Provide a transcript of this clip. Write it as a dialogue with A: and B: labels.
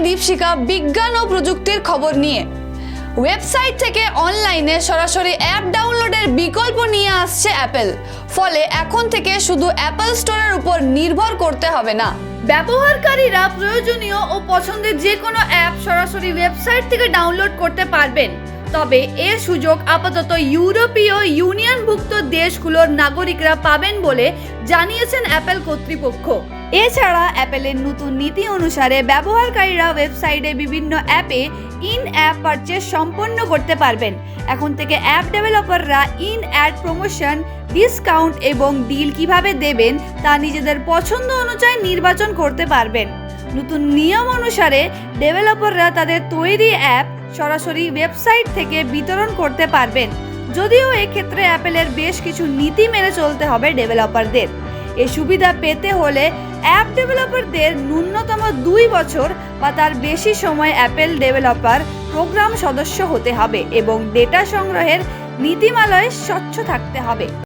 A: দীপশিকা বিজ্ঞান ও প্রযুক্তির খবর নিয়ে। ওয়েবসাইট থেকে অনলাইনে সরাসরি অ্যাপ ডাউনলোডের বিকল্প নিয়ে আসছে অ্যাপেল। ফলে এখন থেকে শুধু অ্যাপল স্টোরের উপর নির্ভর করতে হবে না। ব্যবহারকারীরা প্রয়োজনীয় ও পছন্দের যে কোনো অ্যাপ সরাসরি ওয়েবসাইট থেকে ডাউনলোড করতে পারবেন। তবে এর সুযোগ আপাতত ইউরোপীয় ইউনিয়নভুক্ত দেশগুলোর নাগরিকরা পাবেন বলে জানিয়েছেন অ্যাপেল কর্তৃপক্ষ। এছাড়া অ্যাপেলের নতুন নীতি অনুসারে ব্যবহারকারীরা ওয়েবসাইটে বিভিন্ন অ্যাপে ইন অ্যাপ পারচেজ সম্পন্ন করতে পারবেন। এখন থেকে অ্যাপ ডেভেলপাররা ইন অ্যাড প্রমোশন, ডিসকাউন্ট এবং ডিল কিভাবে দেবেন তা নিজেদের পছন্দ অনুযায়ী নির্বাচন করতে পারবেন। নতুন নিয়ম অনুসারে ডেভেলপাররা তাদের তৈরি অ্যাপ সরাসরি ওয়েবসাইট থেকে বিতরণ করতে পারবেন, যদিও এক্ষেত্রে অ্যাপেলের বেশ কিছু নীতি মেনে চলতে হবে ডেভেলপারদের। এই সুবিধা পেতে হলে অ্যাপ ডেভেলপারদের ন্যূনতম 2 বছর বা তার বেশি সময় অ্যাপেল ডেভেলপার প্রোগ্রাম সদস্য হতে হবে এবং ডেটা সংগ্রহের নীতিমালায় স্বচ্ছ থাকতে হবে।